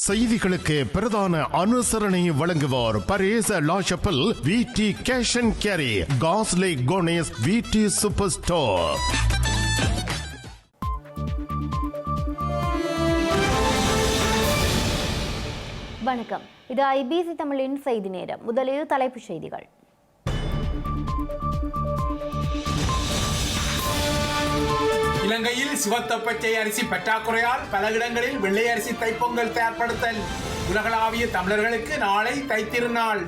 செய்திகளுக்கு பிரதான அனுசரணை வழங்குவோர் பரேச லாஷப்பல் விடி கேஷ் அண்ட் கேரி காஸ்லே கோனேஸ் விடி சூப்பர் ஸ்டோர். வணக்கம், இது ஐபிசி தமிழின் செய்தி நேரம். முதலில் தலைப்புச் செய்திகள். இலங்கையில் சிவத்த பச்சை அரிசி பற்றாக்குறையால் பல இடங்களில் வெள்ளை அரிசி தைப்பொங்கல் தயார்படுத்தல். உலகளாவிய தமிழர்களுக்கு நாளை தைத்திருநாள்.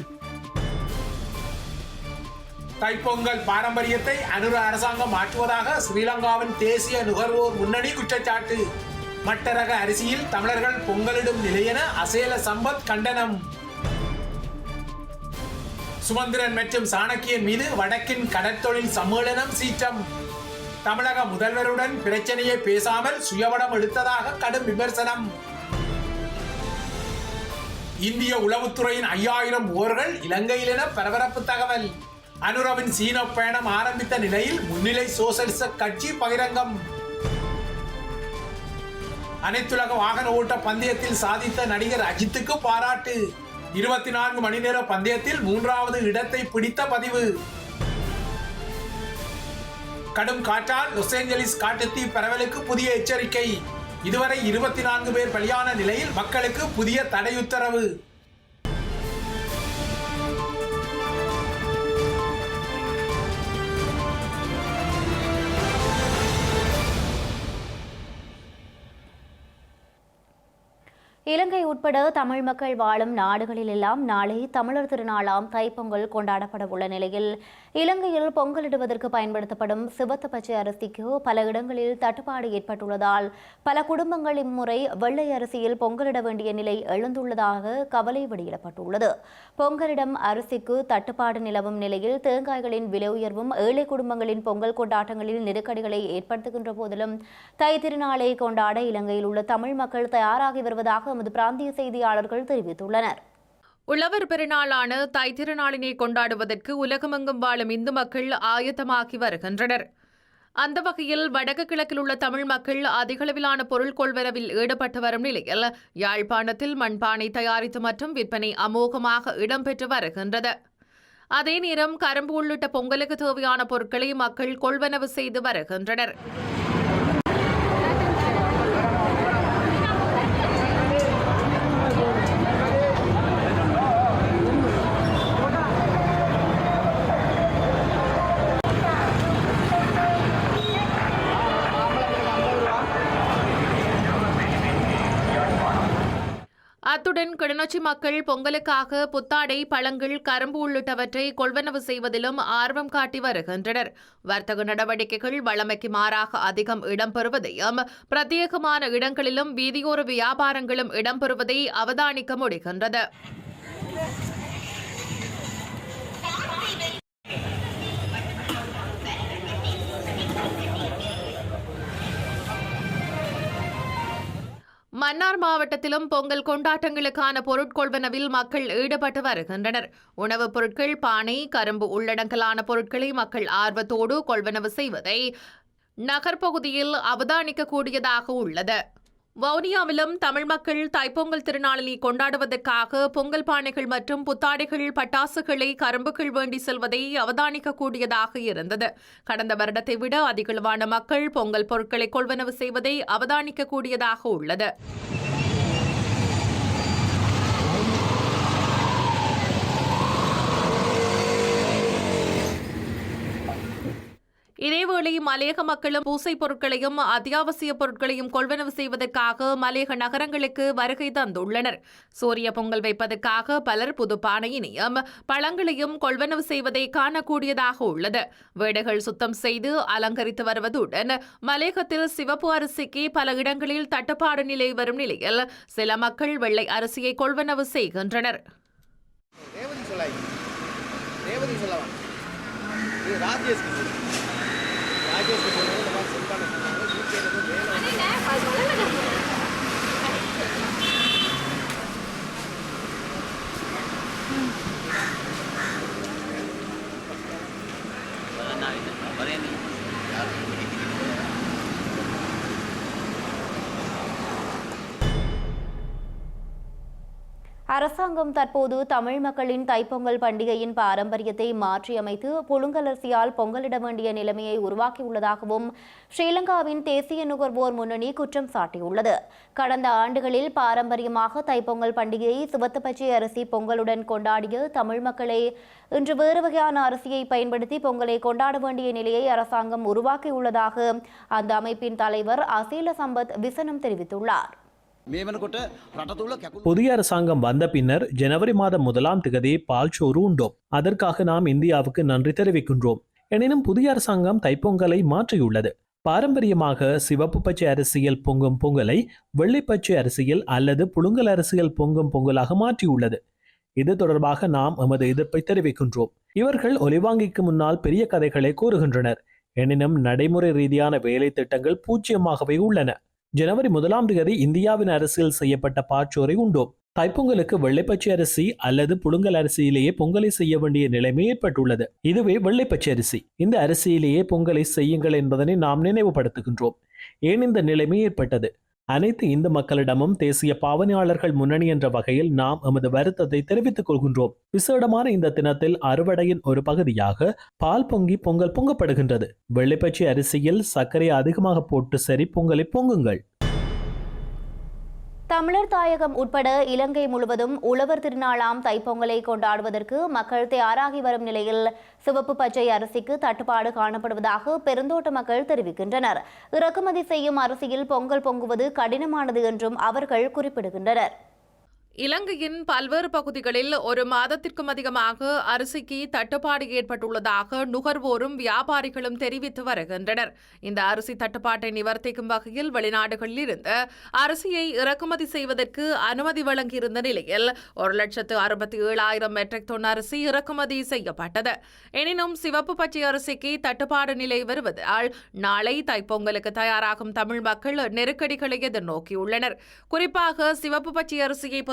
தைப்பொங்கல் பாரம்பரியத்தை அனுர அரசாங்கம் மாற்றுவதாக ஸ்ரீலங்காவின் தேசிய நுகர்வோர் முன்னணி குற்றச்சாட்டு. மட்டரக அரிசியில் தமிழர்கள் பொங்கலிடும் நிலையென அசேல சம்பத் கண்டனம். சுமந்திரன் மற்றும் சாணக்கியன் மீது வடக்கின் கடற்தொழில் சம்மேளனம் சீற்றம். தமிழக முதல்வருடன் பிரச்சனையை பேசாமல் சுயவடம் எடுத்ததாக கடும் விமர்சனம். இந்திய உளவுத்துறையின் 5000 ஓர்கள் இலங்கையில் என பரபரப்பு தகவல். அனுரவின் சீன பயணம் ஆரம்பித்த நிலையில் முன்னிலை சோசலிச கட்சி பகிரங்கம். அனைத்துலக வாகன ஓட்ட பந்தயத்தில் சாதித்த நடிகர் அஜித்துக்கு பாராட்டு. 24 மணி நேர பந்தயத்தில் 3வது இடத்தை பிடித்த பதிவு. கடும் காற்றால் லாஸ் ஏஞ்சலிஸ் காட்டுத்தீ பரவலுக்கு புதிய எச்சரிக்கை. இதுவரை 24 பேர் பலியான நிலையில் மக்களுக்கு புதிய தடை உத்தரவு. இலங்கை உட்பட தமிழ் மக்கள் வாழும் நாடுகளில் எல்லாம் நாளை தமிழர் திருநாளாம் தைப்பொங்கல் கொண்டாடப்பட உள்ள நிலையில் இலங்கையில் பொங்கலிடுவதற்கு பயன்படுத்தப்படும் சிவத்த பச்சை அரிசிக்கு பல இடங்களில் தட்டுப்பாடு ஏற்பட்டுள்ளதால் பல குடும்பங்கள் இம்முறை வெள்ளை அரிசியில் பொங்கலிட வேண்டிய நிலை எழுந்துள்ளதாக கவலை வெளியிடப்பட்டுள்ளது. பொங்கலிடம் அரிசிக்கு தட்டுப்பாடு நிலவும் நிலையில் தேங்காய்களின் விலை உயர்வும் ஏழை குடும்பங்களின் பொங்கல் கொண்டாட்டங்களில் நெருக்கடிகளை ஏற்படுத்துகின்ற போதிலும் தை திருநாளை கொண்டாட இலங்கையில் உள்ள தமிழ் மக்கள் தயாராகி வருவதாக நமது பிராந்திய செய்தியாளர்கள் தெரிவித்துள்ளனர். உழவர் பெருநாளான தை திருநாளினை கொண்டாடுவதற்கு உலகமெங்கும் வாழும் இந்து மக்கள் ஆயத்தமாகி வருகின்றனர். அந்த வகையில் வடக்கு கிழக்கில் உள்ள தமிழ் மக்கள் அதிகளவிலான பொருள் கொள்வரவில் ஈடுபட்டு வரும் நிலையில் யாழ்ப்பாணத்தில் மண்பானை தயாரித்து மற்றும் விற்பனை அமோகமாக இடம்பெற்று வருகின்றது. அதே நேரம் கரும்பு உள்ளிட்ட பொங்கலுக்கு தேவையான பொருட்களை மக்கள் கொள்வனவு செய்து வருகின்றனர். அத்துடன் கிளிநொச்சி மக்கள் பொங்கலுக்காக புத்தாடை, பழங்கள், கரும்பு உள்ளிட்டவற்றை கொள்வனவு செய்வதிலும் ஆர்வம் காட்டி வருகின்றனர். வர்த்தக நடவடிக்கைகள் வழமைக்கு மாறாக அதிகம் இடம்பெறுவதையும் பிரத்யேகமான இடங்களிலும் வீதியோர வியாபாரங்களும் இடம்பெறுவதை அவதானிக்க முடிகின்றது. மன்னார் மாவட்டத்திலும் பொங்கல் கொண்டாட்டங்களுக்கான பொருட்கொள்வனவில் மக்கள் ஈடுபட்டு வருகின்றனர். உணவுப் பொருட்கள், பானை, கரும்பு உள்ளடங்கலான பொருட்களை மக்கள் ஆர்வத்தோடு கொள்வனவு செய்வதை நகர்ப்பகுதியில் அவதானிக்கக்கூடியதாக உள்ளது. வவுனியாவிலும் தமிழ் மக்கள் தைப்பொங்கல் திருநாளினை கொண்டாடுவதற்காக பொங்கல் பானைகள் மற்றும் புத்தாடைகள், பட்டாசுகளை, கரும்புகள் வேண்டி செல்வதை அவதானிக்கக்கூடியதாக இருந்தது. கடந்த வருடத்தை விட அதிகளவான மக்கள் பொங்கல் பொருட்களை கொள்வனவு செய்வதை அவதானிக்கக்கூடியதாக உள்ளது. இதேவேளை மலையக மக்களும் பூசை பொருட்களையும் அத்தியாவசிய பொருட்களையும் கொள்வனவு செய்வதற்காக மலையக நகரங்களுக்கு வருகை தந்துள்ளனர். சூரிய பொங்கல் வைப்பதற்காக பலர் புது பானையினையும் பழங்களையும் கொள்வனவு செய்வதை காணக்கூடியதாக உள்ளது. வீடுகள் சுத்தம் செய்து அலங்கரித்து வருவதுடன் மலையகத்தில் சிவப்பு அரிசிக்கு பல இடங்களில் தட்டுப்பாடு நிலை வரும் நிலையில் சில மக்கள் வெள்ளை அரிசியை கொள்வனவு செய்கின்றனர். அரசாங்கம் தற்போது தமிழ் மக்களின் தைப்பொங்கல் பண்டிகையின் பாரம்பரியத்தை மாற்றியமைத்து புழுங்கலரிசியால் பொங்கலிட வேண்டிய நிலைமையை உருவாக்கியுள்ளதாகவும் ஸ்ரீலங்காவின் தேசிய நுகர்வோர் முன்னணி குற்றம் சாட்டியுள்ளது. கடந்த ஆண்டுகளில் பாரம்பரியமாக தைப்பொங்கல் பண்டிகையை சிவப்பு பச்சை அரிசி பொங்கலுடன் கொண்டாடிய தமிழ் மக்களை இன்று வேறு வகையான அரிசியை பயன்படுத்தி பொங்கலை கொண்டாட வேண்டிய நிலையை அரசாங்கம் உருவாக்கியுள்ளதாக அந்த அமைப்பின் தலைவர் அசேல சம்பத் விசனம் தெரிவித்துள்ளார். புதிய அரசாங்கம் வந்த பின்னர் ஜனவரி மாதம் 1ஆம் தேதி பால்சோறு உண்டோம். அதற்காக நாம் இந்தியாவுக்கு நன்றி தெரிவிக்கின்றோம். எனினும் புதிய அரசாங்கம் தைப்பொங்கலை மாற்றியுள்ளது. பாரம்பரியமாக சிவப்பு பச்சை அரிசியில் பொங்கும் பொங்கலை வெள்ளை பச்சை அரிசியில் அல்லது புழுங்கல் அரிசியில் பொங்கும் பொங்கலாக மாற்றியுள்ளது. இது தொடர்பாக நாம் எமது எதிர்ப்பை தெரிவிக்கின்றோம். இவர்கள் ஒலிவாங்கிக்கு முன்னால் பெரிய கதைகளை கூறுகின்றனர். எனினும் நடைமுறை ரீதியான வேலை திட்டங்கள் பூஜ்ஜியமாகவே உள்ளன. ஜனவரி 1ஆம் தேதி இந்தியாவின் அரசியல் செய்யப்பட்ட பாச்சோரை உண்டோம். தைப்பொங்கலுக்கு வெள்ளைப்பச்சை அரிசி அல்லது புழுங்கல் அரிசியிலேயே பொங்கலை செய்ய வேண்டிய நிலைமை ஏற்பட்டுள்ளது. இதுவே வெள்ளைப்பச்சை அரிசி. இந்த அரிசியிலேயே பொங்கலை செய்யுங்கள் என்பதனை நாம் நினைவுபடுத்துகின்றோம். ஏன் இந்த நிலைமை ஏற்பட்டது? அனைத்து இந்து மக்களிடமும் தேசிய பாவனையாளர்கள் முன்னணி என்ற வகையில் நாம் எமது வருத்தத்தை தெரிவித்துக் கொள்கின்றோம். விசேடமான இந்த தினத்தில் அறுவடையின் ஒரு பகுதியாக பால் பொங்கி பொங்கல் பொங்கப்படுகின்றது. வெள்ளைப்பச்சை அரிசியில் சர்க்கரை அதிகமாக போட்டு சரி பொங்கலை பொங்குங்கள். தமிழர் தாயகம் உட்பட இலங்கை முழுவதும் உழவர் திருநாளாம் தைப்பொங்கலை கொண்டாடுவதற்கு மக்கள் தயாராகி வரும் நிலையில் சிவப்பு பச்சை அரிசிக்கு தட்டுப்பாடு காணப்படுவதாக பெருந்தோட்ட மக்கள் தெரிவிக்கின்றனர். இறக்குமதி செய்யும் அரிசியில் பொங்கல் பொங்குவது கடினமானது என்றும் அவர்கள் குறிப்பிடுகின்றனர். இலங்கையின் பல்வேறு பகுதிகளில் ஒரு மாதத்திற்கும் அதிகமாக அரிசிக்கு தட்டுப்பாடு ஏற்பட்டுள்ளதாக நுகர்வோரும் வியாபாரிகளும் தெரிவித்து வருகின்றனர். இந்த அரிசி தட்டுப்பாட்டை நிவர்த்திக்கும் வகையில் வெளிநாடுகளில் இருந்து அரிசியை இறக்குமதி செய்வதற்கு அனுமதி வழங்கியிருந்த நிலையில் 1,67,000 மெட்ரிக் டன் அரிசி இறக்குமதி செய்யப்பட்டது. எனினும் சிவப்பு பச்சை அரிசிக்கு தட்டுப்பாடு நிலை வருவதால் நாளை தைப்பொங்கலுக்கு தயாராகும் தமிழ் மக்கள் நெருக்கடிகளை எதிர்நோக்கியுள்ளனர். குறிப்பாக சிவப்பு பச்சை அரிசியை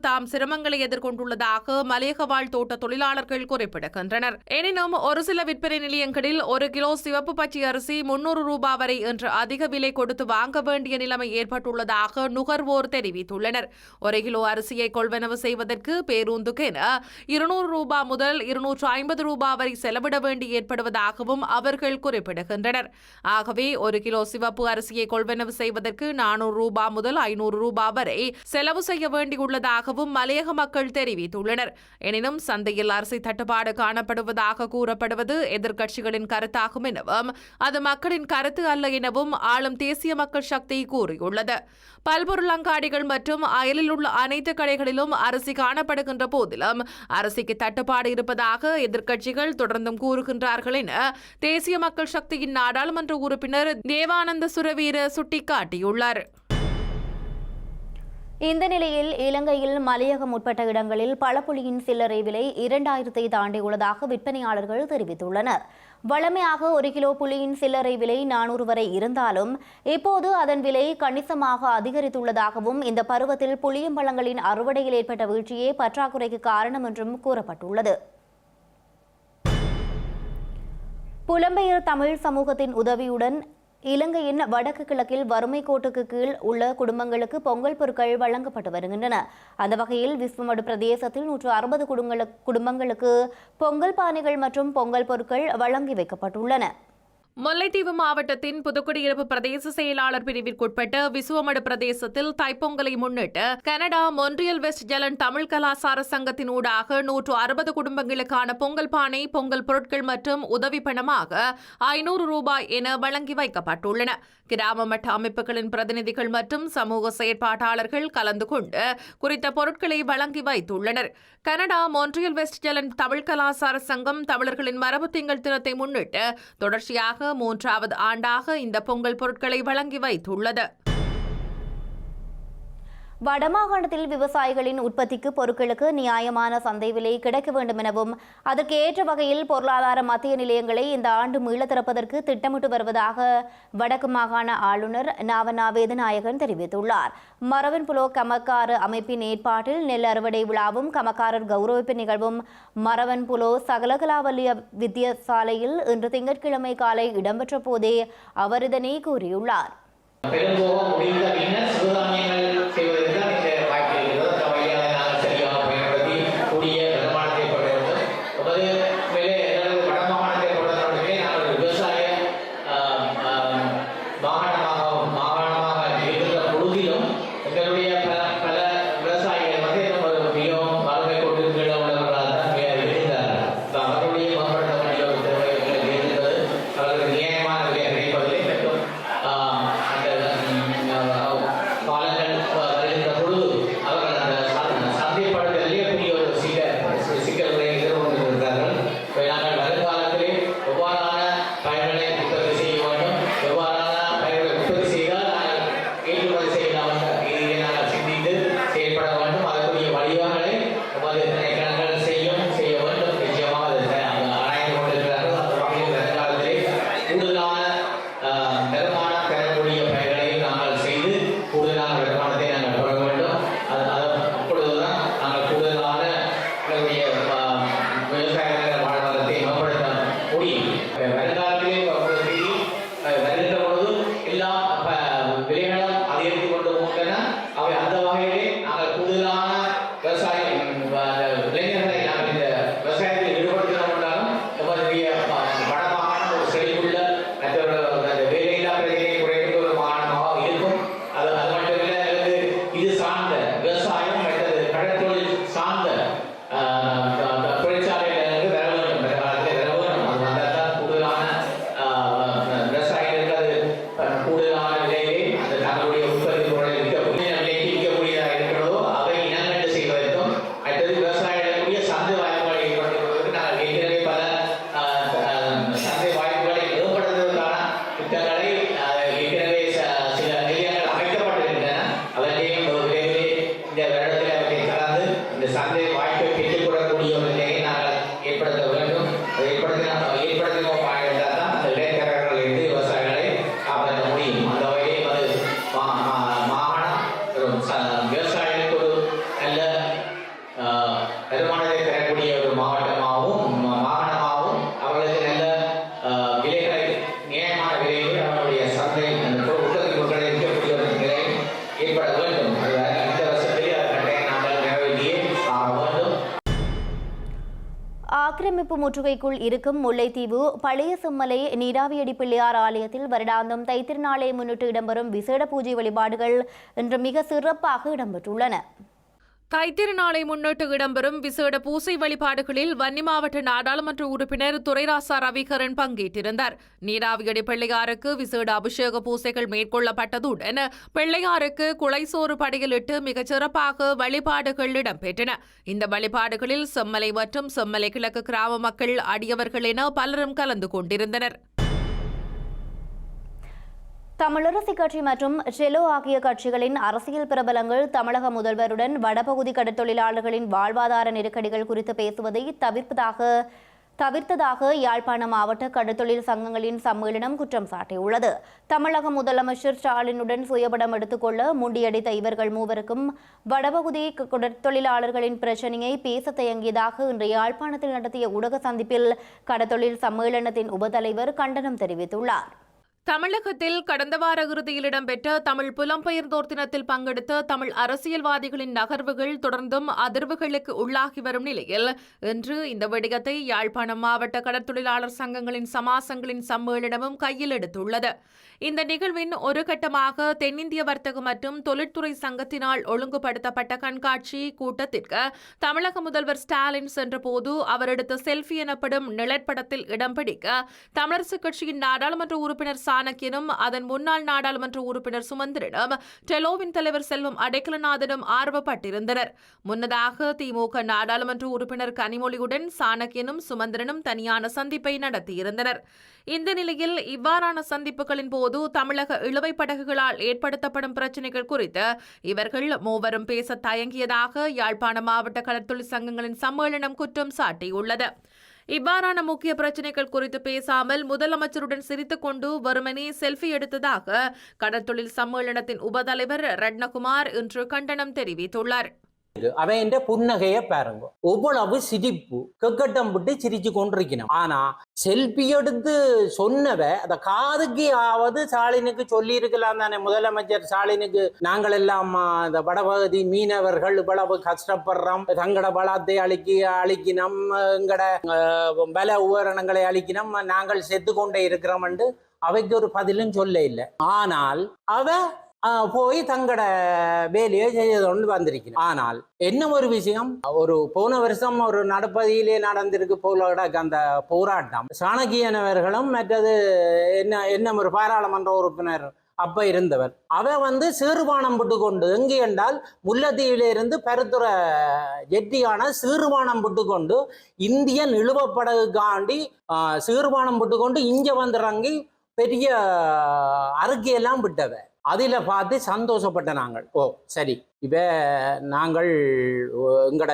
தாம் சிரமங்களை எதிர்கொண்டுள்ளதாக மலையக வாழ் தோட்ட தொழிலாளர்கள் குறிப்பிடுகின்றனர். எனினும் ஒரு சில விற்பனை நிலையங்களில் 1 கிலோ சிவப்பு பச்சை அரிசி 300 ரூபாய் வரை என்று அதிக விலை கொடுத்து வாங்க வேண்டிய நிலைமை ஏற்பட்டுள்ளதாக நுகர்வோர் தெரிவித்துள்ளனர். 1 கிலோ அரிசியை கொள்வனவு செய்வதற்கு பேருந்துக்கென 200 ரூபாய் முதல் 250 ரூபாய் வரை செலவிட வேண்டி ஏற்படுவதாகவும் அவர்கள் குறிப்பிடுகின்றனர். ஆகவே 1 கிலோ சிவப்பு அரிசியை கொள்வனவு செய்வதற்கு 400 ரூபாய் முதல் 500 ரூபாய் வரை செலவு செய்ய வேண்டியுள்ளதாகவும் மலையக மக்கள் தெரிவித்துள்ளனர். எனினும் சந்தையில் அரிசி தட்டுப்பாடு காணப்படுவதாக கூறப்படுவது எதிர்க்கட்சிகளின் கருத்தாகும் எனவும் அது மக்களின் கருத்து அல்ல எனவும் ஆளும் தேசிய மக்கள் சக்தி கூறியுள்ளது. பல்பொருள் அங்காடிகள் மற்றும் அயலில் உள்ள அனைத்து கடைகளிலும் அரிசி காணப்படுகின்ற போதிலும் அரிசிக்கு தட்டுப்பாடு இருப்பதாக எதிர்க்கட்சிகள் தொடர்ந்தும் கூறுகின்றார்கள் என தேசிய மக்கள் சக்தியின் நாடாளுமன்ற உறுப்பினர் தேவானந்த சுரவீர சுட்டிக்காட்டியுள்ளார். இந்த நிலையில் இலங்கையில் மலையகம் உட்பட்ட இடங்களில் பழப்புளியின் சில்லறை விலை 2000-ஐ தாண்டியுள்ளதாக விற்பனையாளர்கள் தெரிவித்துள்ளனர். வழமையாக 1 கிலோ புளியின் சில்லறை விலை 400 வரை இருந்தாலும் இப்போது அதன் விலை கணிசமாக அதிகரித்துள்ளதாகவும் இந்த பருவத்தில் புளியம்பழங்களின் அறுவடையில் ஏற்பட்ட வீழ்ச்சியே பற்றாக்குறைக்கு காரணம் என்றும் கூறப்பட்டுள்ளது. புலம்பெயர் தமிழ் சமூகத்தின் உதவியுடன் இலங்கையின் வடக்கு கிழக்கில் வறுமை கோட்டுக்கு கீழ் உள்ள குடும்பங்களுக்கு பொங்கல் பொருட்கள் வழங்கப்பட்டு வருகின்றன. அந்த வகையில் விஸ்வமடு பிரதேசத்தில் 160 குடும்பங்களுக்கு பொங்கல் பானைகள் மற்றும் பொங்கல் பொருட்கள் வழங்கி வைக்கப்பட்டுள்ளன. முல்லைத்தீவு மாவட்டத்தின் புதுக்குடியிருப்பு பிரதேச செயலாளர் பிரிவிற்குட்பட்ட விசுவமடு பிரதேசத்தில் தைப்பொங்கலை முன்னிட்டு கனடா மொன்றியல் வெஸ்ட் ஜெலன் தமிழ் கலாசார சங்கத்தின் ஊடாக 160 குடும்பங்களுக்கான பொங்கல் பானை, பொங்கல் பொருட்கள் மற்றும் உதவி பணமாக 500 ரூபாய் என வழங்கி வைக்கப்பட்டுள்ளன. கிராம மட்ட அமைப்புகளின் பிரதிநிதிகள் மற்றும் சமூக செயற்பாட்டாளர்கள் கலந்து கொண்டு குறித்த பொருட்களை வழங்கி வைத்துள்ளனர். கனடா மொன்றியல் வெஸ்ட் ஜெலன் தமிழ் கலாசார சங்கம் தமிழர்களின் மரபு திங்கள் தினத்தை முன்னிட்டு தொடர்ச்சியாக 3வது ஆண்டாக இந்த பொங்கல் பொருட்களை வழங்கி வைத்துள்ளது. வடமாகாணத்தில் விவசாயிகளின் உற்பத்திக்கு பொருட்களுக்கு நியாயமான சந்தை விலை கிடைக்க வேண்டும் எனவும் அதற்கு ஏற்ற வகையில் பொருளாதார மத்திய நிலையங்களை இந்த ஆண்டு மீள திறப்பதற்கு திட்டமிட்டு வருவதாக வடக்கு மாகாண ஆளுநர் நாவண்ணா வேதநாயகன் தெரிவித்துள்ளார். மரவன்புலோ கமக்கார அமைப்பின் ஏற்பாட்டில் நெல் அறுவடை விழாவும் கமக்காரர் கௌரவிப்பு நிகழ்வும் மரவன்புலோ சகலகலாவல்லிய வித்தியாசாலையில் இன்று திங்கட்கிழமை காலை இடம்பெற்ற போதே அவர் இதனை கூறியுள்ளார். பெரும்போகம் முடிந்த பின்னர் சிறுதானியங்கள் செய்வதற்கு வாய்ப்பு இருக்கிறது. நாங்கள் செய்ய இந்த சந்தை வாய்ப்பை பெற்றுக்கொள்ளக்கூடிய ஒரு நிலையை நாங்கள் ஏற்படுத்த வேண்டும். ஏற்படுத்தினோம் என்றால் தான் அந்த இடைத்தரகர்களிலிருந்து விவசாயிகளை காப்பாற்ற முடியும். அந்த வகையில் அது மாகாணம் விவசாயிகளுக்கு ஒரு நல்ல வருமானத்தை பெறக்கூடிய ஒரு மாகாணமாகவும் அவர்களுக்கு நல்ல விலைகளை நியாயமான விலையில் அவருடைய சந்தை அந்த உற்பத்தி பொருட்களை இருக்கக்கூடிய ஒரு நிலை ஏற்பட வேண்டும். இந்த வருஷத்தில் அதை நாங்கள் நிறைவேற்றியே ஆக வேண்டும். ஆக்கிரமிப்பு முற்றுகைக்குள் இருக்கும் முல்லைத்தீவு பழைய செம்மலை நீராவியடி பிள்ளையார் ஆலயத்தில் வருடாந்தம் தைத்திருநாளை முன்னிட்டு இடம்பெறும் விசேட பூஜை வழிபாடுகள் இன்று மிக சிறப்பாக இடம்பெற்றுள்ளன. தைத்திருநாளை முன்னிட்டு இடம்பெறும் விசேட பூசை வழிபாடுகளில் வன்னி மாவட்ட நாடாளுமன்ற உறுப்பினர் துரைராசா ரவிகரன் பங்கேற்றிருந்தார். நீராவியடி பிள்ளையாருக்கு விசேட அபிஷேக பூசைகள் மேற்கொள்ளப்பட்டதுடன் பிள்ளையாருக்கு குலைசோறு படையலிட்டு மிகச் சிறப்பாக வழிபாடுகள் இடம்பெற்றன. இந்த வழிபாடுகளில் செம்மலை மற்றும் செம்மலை கிழக்கு கிராம மக்கள், அடியவர்கள் என பலரும் கலந்து கொண்டிருந்தனர். தமிழரசு கட்சி மற்றும் செலோ ஆகிய கட்சிகளின் அரசியல் பிரபலங்கள் தமிழக முதல்வருடன் வடபகுதி கடற்தொழிலாளர்களின் வாழ்வாதார நெருக்கடிகள் குறித்து பேசுவதை தவிர்த்ததாக யாழ்ப்பாண மாவட்ட கடற்தொழில் சங்கங்களின் சம்மேளனம் குற்றம் சாட்டியுள்ளது. தமிழக முதலமைச்சர் ஸ்டாலினுடன் சுயபடம் எடுத்துக்கொள்ள முண்டியடித்த இவர்கள் மூவருக்கும் வடபகுதி கடற்தொழிலாளர்களின் பிரச்சினையை பேச தயங்கியதாக இன்று யாழ்ப்பாணத்தில் நடத்திய ஊடக சந்திப்பில் கடற்தொழில் சம்மேளனத்தின் உபதலைவர் கண்டனம் தெரிவித்துள்ளார். தமிழகத்தில் கடந்த வார இறுதியில் இடம்பெற்ற தமிழ் புலம்பெயர்ந்தோர் தினத்தில் பங்கெடுத்த தமிழ் அரசியல்வாதிகளின் நகர்வுகள் தொடர்ந்தும் அதிர்வுகளுக்கு உள்ளாகி வரும் நிலையில் இன்று இந்த விடயத்தை யாழ்ப்பாணம் மாவட்ட கடற்தொழிலாளர் சங்கங்களின் சமாசங்களின் சம்மேளனமும் கையில் எடுத்துள்ளது. இந்த நிகழ்வின் ஒரு கட்டமாக தென்னிந்திய வர்த்தக மற்றும் தொழிற்துறை சங்கத்தினால் ஒழுங்குபடுத்தப்பட்ட கண்காட்சி கூட்டத்திற்கு தமிழக முதல்வர் ஸ்டாலின் சென்றபோது அவர் எடுத்த செல்ஃபி எனப்படும் நிழற்படத்தில் இடம் பிடிக்க தமிழரசுக் கட்சியின் நாடாளுமன்ற உறுப்பினர் சாணக்கியனும் அதன் முன்னாள் நாடாளுமன்ற உறுப்பினர் சுமந்திரனும் டெலோவின் தலைவர் செல்வம் அடைக்கலநாதனும் ஆர்வப்பட்டிருந்தனர். முன்னதாக திமுக நாடாளுமன்ற உறுப்பினர் கனிமொழியுடன் சாணக்கியனும் சுமந்திரனும் தனியான சந்திப்பை நடத்தியிருந்தனர். இந்த நிலையில் இவ்வாறான சந்திப்புகளின் போது தமிழக இழுவை படகுகளால் ஏற்படுத்தப்படும் பிரச்சினைகள் குறித்து இவர்கள் மூவரும் பேச தயங்கியதாக யாழ்ப்பாண மாவட்ட கடற்தொழில் சங்கங்களின் சம்மேளனம் குற்றம் சாட்டியுள்ளது. இவ்வாறான முக்கிய பிரச்சினைகள் குறித்து பேசாமல் முதலமைச்சருடன் சிரித்துக் கொண்டு வெறுமனே செல்ஃபி எடுத்ததாக கடற்தொழில் சம்மேளனத்தின் உபதலைவர் ரட்னகுமார் இன்று கண்டனம் தெரிவித்துள்ளார். அவன் புன்னகைய பாருங்க, ஒவ்வளவு சிரிப்பு கெக்கட்டம் விட்டு சிரிச்சு கொண்டிருக்கணும். ஆனா செல்பி எடுத்து சொன்னவ அத காதுக்கு ஆவது ஸ்டாலினுக்கு சொல்லி இருக்கலாம் தானே. முதலமைச்சர் ஸ்டாலினுக்கு நாங்கள் எல்லாம் இந்த வடபகுதி மீனவர்கள் இவ்வளவு கஷ்டப்படுறோம், தங்கட பலத்தை அழிக்கணும், எங்கட பல உபகரணங்களை அழிக்கணும், நாங்கள் செத்து கொண்டே இருக்கிறோம் என்று அவைக்கு ஒரு பதிலும் சொல்ல இல்லை. ஆனால் அவ போய் தங்கட வேலையை செய்யணும்னு வந்திருக்கணும். ஆனால் என்ன ஒரு விஷயம், ஒரு போன வருஷம் ஒரு நடப்பதியிலே நடந்திருக்கு போல அந்த போராட்டம் சாணக்கியனவர்களும் மற்றது என்ன ஒரு பாராளுமன்ற உறுப்பினர் அப்ப இருந்தவர் அவ சீர்பானம் விட்டு கொண்டு எங்கே என்றால் முல்லைத்தீவிலிருந்து பருத்துற ஜெட்டியான சீர்பானம் விட்டு கொண்டு இந்தியன் இழுவப்படகுக்காண்டி சீர்பானம் விட்டு கொண்டு இங்க வந்துறங்கி பெரிய அறிக்கையெல்லாம் விட்டவ. அதில் பார்த்து சந்தோஷப்பட்ட நாங்கள், ஓ சரி இவ நாங்கள் எங்கட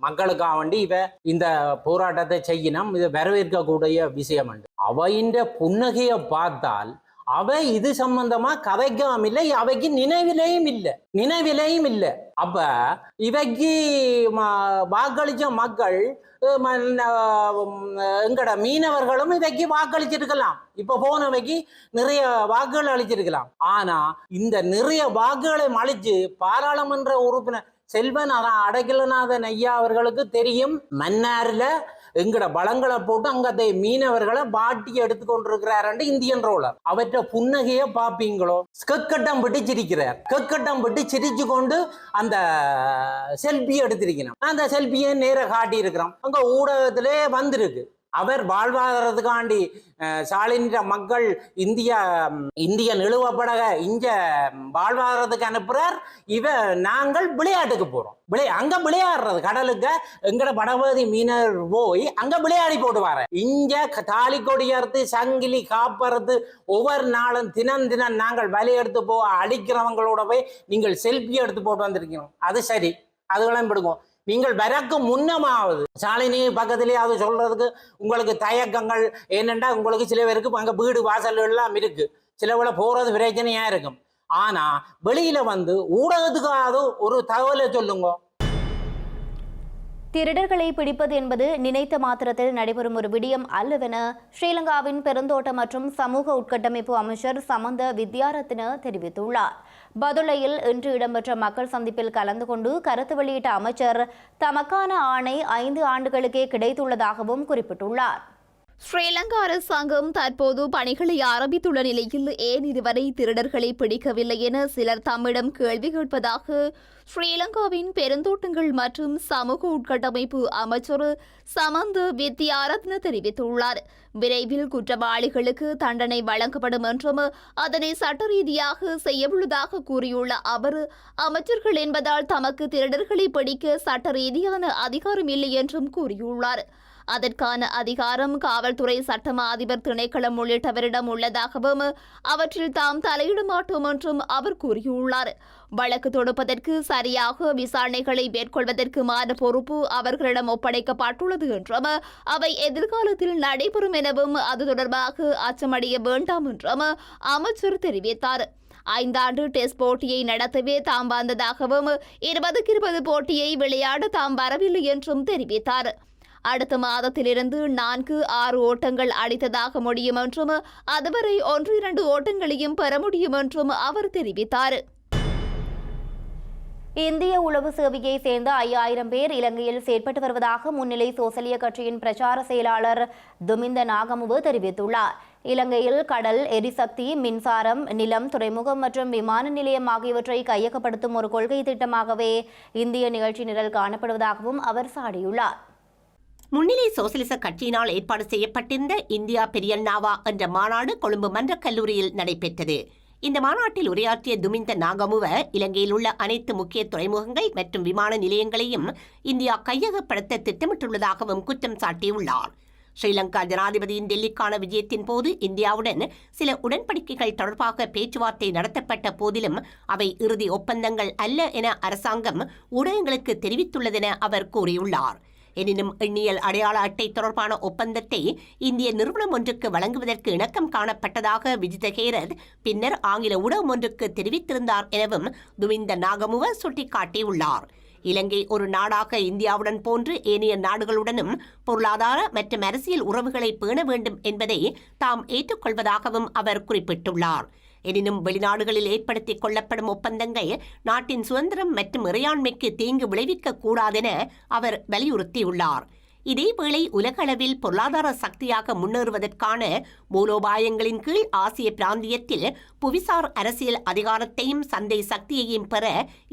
மக்களுக்காக வேண்டி இவ இந்த போராட்டத்தை செய்யணும், இதை வரவேற்கக்கூடிய விஷயம் உண்டு. அவையின் புன்னகையை பார்த்தால் அவ இது சம்பந்தமா கதைக்காம இல்லை, அவைக்கு நினைவிலையும் இல்லை. அப்ப இவைக்கு வாக்களிச்ச மக்கள் எங்கட மீனவர்களும் இதைக்கு வாக்களிச்சிருக்கலாம், இப்ப போனவைக்கு நிறைய வாக்குகள் அளிச்சிருக்கலாம். ஆனா இந்த நிறைய வாக்குகளை அளிச்சு பாராளுமன்ற உறுப்பினர் செல்வன் அடைக்கலநாதன் ஐயா அவர்களுக்கு தெரியும், மன்னார்ல எங்கட பலங்களை போட்டு அங்கத்தை மீனவர்களை பாட்டி எடுத்து கொண்டிருக்கிறார் இந்தியன் ரோலர். அவற்றை புன்னகைய பாப்பீங்களோ, கெக்கட்டம் விட்டு சிரிக்கிறார், கெக்கட்டம் விட்டு சிரிச்சு கொண்டு அந்த செல்ஃபி எடுத்திருக்கணும். அந்த செல்ஃபியை நேர காட்டி இருக்கிறோம், அங்க ஊடகத்திலே வந்திருக்கு. அவர் வாழ்வாதாரத்துக்காண்டி ஸ்டாலின் மக்கள் இந்திய நிலுவப்படக இங்க வாழ்வாதாரத்துக்கு அனுப்புறார். நாங்கள் விளையாட்டுக்கு போறோம், அங்க விளையாடுறது கடலுக்கு எங்கட வடபகுதி மீனர் போய் அங்க விளையாடி போட்டு வர. இங்க தாலி கொடியறுத்து சங்கிலி காப்பறது ஒவ்வொரு நாளும் தினம் நாங்கள் வலி எடுத்து அடிக்கிறவங்களோட போய் நீங்கள் செல்ஃபி எடுத்து போட்டு வந்திருக்கணும். அது சரி, அதுகளும் விடுவோம். நீங்கள் வரக்கு முன்னமாவது சாலினி பக்கத்திலே அது சொல்றதுக்கு உங்களுக்கு தயக்கங்கள் என்னென்னா உங்களுக்கு சில பேருக்கு அங்கே வீடு வாசல் எல்லாம் இருக்கு, சிலவுல போறது பிரச்சனையா இருக்கும். ஆனா வெளியில வந்து ஊடகத்துக்காவது ஒரு தகவலை சொல்லுங்க. திருடர்களை பிடிப்பது என்பது நினைத்த மாத்திரத்தில் நடைபெறும் ஒரு விடயம் அல்லவென ஸ்ரீலங்காவின் பெருந்தோட்ட மற்றும் சமூக உட்கட்டமைப்பு அமைச்சர் சமந்த வித்யாரத்ன தெரிவித்துள்ளார். பதுளையில் இன்று இடம்பெற்ற மக்கள் சந்திப்பில் கலந்து கொண்டு கருத்து வெளியிட்ட அமைச்சர் தமக்கான ஆணை 5 ஆண்டுகளுக்கே கிடைத்துள்ளதாகவும் குறிப்பிட்டுள்ளார். ஸ்ரீலங்கா அரசாங்கம் தற்போது பணிகளை ஆரம்பித்துள்ள நிலையில் ஏன் இதுவரை திருடர்களை பிடிக்கவில்லை என சிலர் தம்மிடம் கேள்வி கேட்பதாக ஸ்ரீலங்காவின் பெருந்தோட்டங்கள் மற்றும் சமூக உட்கட்டமைப்பு அமைச்சர் சமந்த வித்யாரத்ன தெரிவித்துள்ளார். விரைவில் குற்றவாளிகளுக்கு தண்டனை வழங்கப்படும் என்றும் அதனை சட்ட ரீதியாக செய்யவுள்ளதாக கூறியுள்ள அவர், அமைச்சர்கள் என்பதால் தமக்கு திருடர்களை பிடிக்க சட்ட ரீதியான அதிகாரம் இல்லை என்றும் கூறியுள்ளார். அதற்கான அதிகாரம் காவல்துறை, சட்டமா அதிபர் திணைக்களம் உள்ளிட்டவரிடம் உள்ளதாகவும் அவற்றில் தாம் தலையிட மாட்டோம் என்றும் அவர் கூறியுள்ளார். வழக்கு தொடுப்பதற்கு சரியாக விசாரணைகளை மேற்கொள்வதற்குமான பொறுப்பு அவர்களிடம் ஒப்படைக்கப்பட்டுள்ளது என்றும் அவை எதிர்காலத்தில் நடைபெறும் எனவும் அது தொடர்பாக அச்சமடைய வேண்டாம் என்றும் அமைச்சர் தெரிவித்தார். 5 ஆண்டு டெஸ்ட் போட்டியை நடத்தவே தாம் வந்ததாகவும் 20-20 போட்டியை விளையாட தாம் வரவில்லை என்றும் தெரிவித்தார். அடுத்த மாதத்திலிருந்து 4-6 ஓட்டங்கள் அடித்ததாக முடியும் என்றும் அதுவரை 1-2 ஓட்டங்களையும் பெற முடியும் என்றும் அவர் தெரிவித்தார். இந்திய உளவு சேவையை சேர்ந்த 5000 பேர் இலங்கையில் செயற்பட்டு வருவதாக முன்னிலை சோசலிய கட்சியின் பிரச்சார செயலாளர் துமிந்த நாகமுவு தெரிவித்துள்ளார். இலங்கையில் கடல், எரிசக்தி, மின்சாரம், நிலம், துறைமுகம் மற்றும் விமான நிலையம் ஆகியவற்றை கையகப்படுத்தும் ஒரு கொள்கை திட்டமாகவே இந்திய நிகழ்ச்சி நிரல் காணப்படுவதாகவும் அவர் சாடியுள்ளார். முன்னிலை சோசலிச கட்சியினால் ஏற்பாடு செய்யப்பட்டிருந்த இந்தியா பெரியண்ணாவா என்ற மாநாடு கொழும்பு மன்றக் கல்லூரியில் நடைபெற்றது. இந்த மாநாட்டில் உரையாற்றிய துமிந்த நாகமுவ, இலங்கையில் உள்ள அனைத்து முக்கிய துறைமுகங்கள் மற்றும் விமான நிலையங்களையும் இந்தியா கையகப்படுத்த திட்டமிட்டுள்ளதாகவும் குற்றம் சாட்டியுள்ளார். ஸ்ரீலங்கா ஜனாதிபதியின் டெல்லிக்கான விஜயத்தின் போது இந்தியாவுடன் சில உடன்படிக்கைகள் தொடர்பாக பேச்சுவார்த்தை நடத்தப்பட்ட போதிலும் அவை இறுதி ஒப்பந்தங்கள் அல்ல என அரசாங்கம் ஊடகங்களுக்கு தெரிவித்துள்ளதென அவர் கூறியுள்ளார். எனினும் எண்ணியல் அடையாள அட்டை தொடர்பான ஒப்பந்தத்தை இந்திய நிறுவனம் ஒன்றுக்கு வழங்குவதற்கு இணக்கம் காணப்பட்டதாக விஜித ஹேரத் பின்னர் ஆங்கில ஊடகம் ஒன்றுக்கு தெரிவித்திருந்தார் எனவும் துமிந்த நாகமுவ சுட்டிக்காட்டியுள்ளார். இலங்கை ஒரு நாடாக இந்தியாவுடன் போன்று ஏனைய நாடுகளுடனும் பொருளாதார மற்றும் அரசியல் உறவுகளை பேண வேண்டும் என்பதை தாம் ஏற்றுக்கொள்வதாகவும் அவர் குறிப்பிட்டுள்ளார். எனினும் வெளிநாடுகளில் ஏற்படுத்திக் கொள்ளப்படும் ஒப்பந்தங்கள் நாட்டின் சுதந்திரம் மற்றும் இறையாண்மைக்கு தீங்கு விளைவிக்க கூடாதென அவர் வலியுறுத்தியுள்ளார். இதேவேளை உலக அளவில் பொருளாதார சக்தியாக முன்னேறுவதற்கான மூலோபாயங்களின் கீழ் ஆசிய பிராந்தியத்தில் புவிசார் அரசியல் அதிகாரத்தையும் சந்தை சக்தியையும் பெற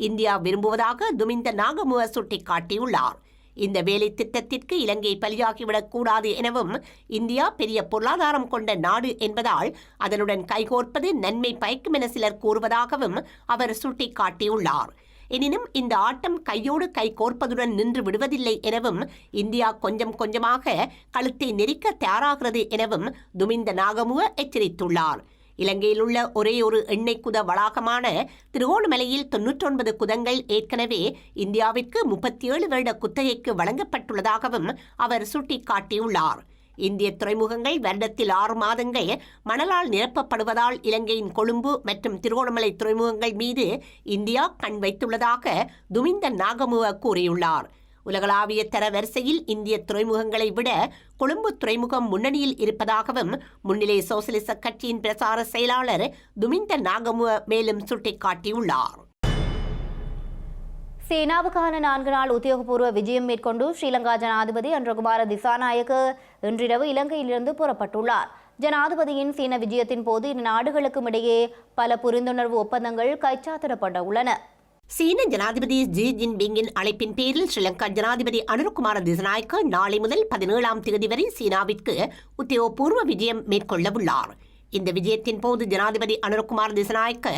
இந்தியா விரும்புவதாக துமிந்த நாகமுவ சுட்டிக்காட்டியுள்ளார். இந்த வேலை திட்டத்திற்கு இலங்கை பலியாகிவிடக் கூடாது எனவும் இந்தியா பெரிய பொருளாதாரம் கொண்ட நாடு என்பதால் அதனுடன் கைகோர்ப்பது நன்மை பயக்கும் என சிலர் கூறுவதாகவும் அவர் சுட்டிக்காட்டியுள்ளார். எனினும் இந்த ஆட்டம் கையோடு கை கோர்ப்பதுடன் நின்று விடுவதில்லை எனவும் இந்தியா கொஞ்சம் கொஞ்சமாக கழுத்தை நெரிக்க தயாராகிறது எனவும் துமிந்த நாகமுவ எச்சரித்துள்ளார். இலங்கையில் உள்ள ஒரே ஒரு எண்ணெய் குத வளாகமான திருகோணமலையில் 99 குதங்கள் ஏற்கனவே இந்தியாவிற்கு 37 வருட குத்தகைக்கு வழங்கப்பட்டுள்ளதாகவும் அவர் சுட்டிக்காட்டியுள்ளார். இந்திய துறைமுகங்கள் வருடத்தில் 6 மாதங்கள் மணலால் நிரப்பப்படுவதால் இலங்கையின் கொழும்பு மற்றும் திருகோணமலை துறைமுகங்கள் மீது இந்தியா கண் வைத்துள்ளதாக துமிந்த நாகமுவ கூறியுள்ளார். உலகளாவிய தர வரிசையில் இந்திய துறைமுகங்களை விட கொழும்பு துறைமுகம் முன்னணியில் இருப்பதாகவும் முன்னிலை சோசலிச கட்சியின் பிரசார செயலாளர் துமிந்த நாகமுவ மேலும் சுட்டிக்காட்டியுள்ளார். சேனாவுக்கான 4 நாள் உத்தியோகபூர்வ விஜயம் மேற்கொண்டு ஸ்ரீலங்கா ஜனாதிபதி அன்றகுமார திசாநாயக்க இன்றிரவு இலங்கையிலிருந்து புறப்பட்டுள்ளார். ஜனாதிபதியின் சீன விஜயத்தின் போது இரு நாடுகளுக்கும் இடையே பல புரிந்துணர்வு ஒப்பந்தங்கள் கைச்சாத்திடப்பட உள்ளன. சீன ஜனாதிபதி ஜி ஜின்பிங்கின் அழைப்பின் பேரில் ஸ்ரீலங்கா ஜனாதிபதி அனுரகுமார திசாநாயக்க நாளை முதல் 17ஆம் தேதி வரை சீனாவிற்கு உத்தியோகபூர்வ விஜயம் மேற்கொள்ளவுள்ளார். இந்த விஜயத்தின் போது ஜனாதிபதி அனுரகுமார திசாநாயக்க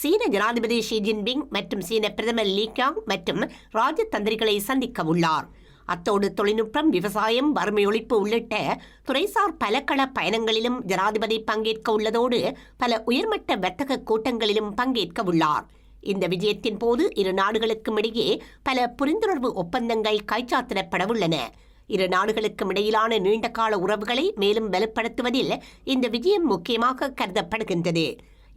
சீன ஜனாதிபதி ஷி ஜின்பிங் மற்றும் சீன பிரதமர் லீ கியாங் மற்றும் ராஜதந்திரிகளை சந்திக்க உள்ளார். அத்தோடு தொழில்நுட்பம், விவசாயம், வறுமை ஒழிப்பு உள்ளிட்ட துறைசார் பலகள பயணங்களிலும் ஜனாதிபதி பங்கேற்க உள்ளதோடு பல உயர்மட்ட வர்த்தக கூட்டங்களிலும் பங்கேற்க உள்ளார். இந்த விஜயத்தின் போது இரு நாடுகளுக்கும் இடையே பல புரிந்துணர்வு ஒப்பந்தங்கள் கைச்சாத்திடப்படவுள்ளன. இரு நாடுகளுக்கும் இடையிலான நீண்டகால உறவுகளை மேலும் வலுப்படுத்துவதில் இந்த விஜயம் முக்கியமாக கருதப்படுகின்றது.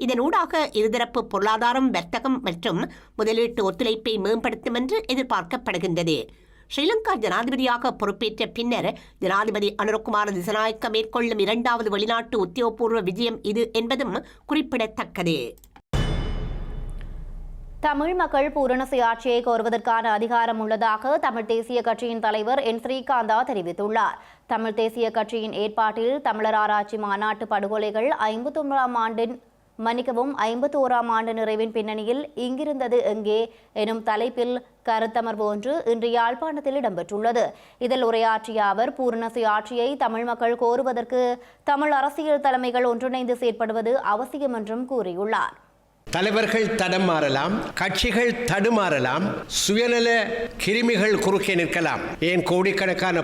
இதனூடாக இருதரப்பு பொருளாதாரம், வர்த்தகம் மற்றும் முதலீட்டு ஒத்துழைப்பை மேம்படுத்தும் என்று எதிர்பார்க்கப்படுகின்றது. ஸ்ரீலங்கா ஜனாதிபதியாக பொறுப்பேற்ற பின்னர் ஜனாதிபதி அனுரகுமார திசாநாயக்க மேற்கொள்ளும் 2வது வெளிநாட்டு உத்தியோகபூர்வ விஜயம் இது என்பதும் குறிப்பிடத்தக்கது. தமிழ் மக்கள் பூரண சுயாட்சியை கோருவதற்கான அதிகாரம் உள்ளதாக தமிழ் தேசிய கட்சியின் தலைவர் என் ஸ்ரீகாந்தா தெரிவித்துள்ளார். தமிழ் தேசிய கட்சியின் ஏற்பாட்டில் தமிழர் ஆராய்ச்சி மாநாட்டு படுகொலைகள் 51ஆம் ஆண்டு நிறைவின் பின்னணியில் இங்கிருந்தது எங்கே எனும் தலைப்பில் கருத்தமர்வு ஒன்று இன்று யாழ்ப்பாணத்தில் இடம்பெற்றுள்ளது. இதில் உரையாற்றிய அவர், பூரண சுயாட்சியை தமிழ் மக்கள் கோருவதற்கு தமிழ் அரசியல் தலைமைகள் ஒன்றிணைந்து செயற்படுவது அவசியம் என்றும் கூறியுள்ளார். தலைவர்கள் தடம் மாறலாம், கட்சிகள் தடுமாறலாம், சுயநல கிருமிகள் குறுக்கே நிற்கலாம், ஏன் கோடிக்கணக்கான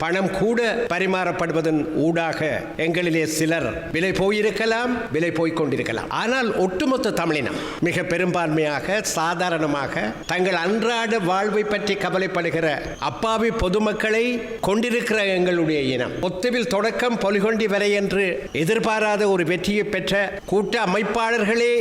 பணம் கூட பரிமாறப்படுவதன் ஊடாக எங்களிலே சிலர் விலை போயிருக்கலாம், விலை போய்கொண்டிருக்கலாம். ஆனால் ஒட்டுமொத்த தமிழினம் மிக பெரும்பான்மையாக சாதாரணமாக தங்கள் அன்றாட வாழ்வை பற்றி கவலைப்படுகிற அப்பாவி பொதுமக்களை கொண்டிருக்கிற எங்களுடைய இனம் ஒத்துவில் தொடக்கம் பொலிகொண்டி வரை என்று எதிர்பாராத ஒரு வெற்றியை பெற்ற கூட்ட அமைப்பாளர்களே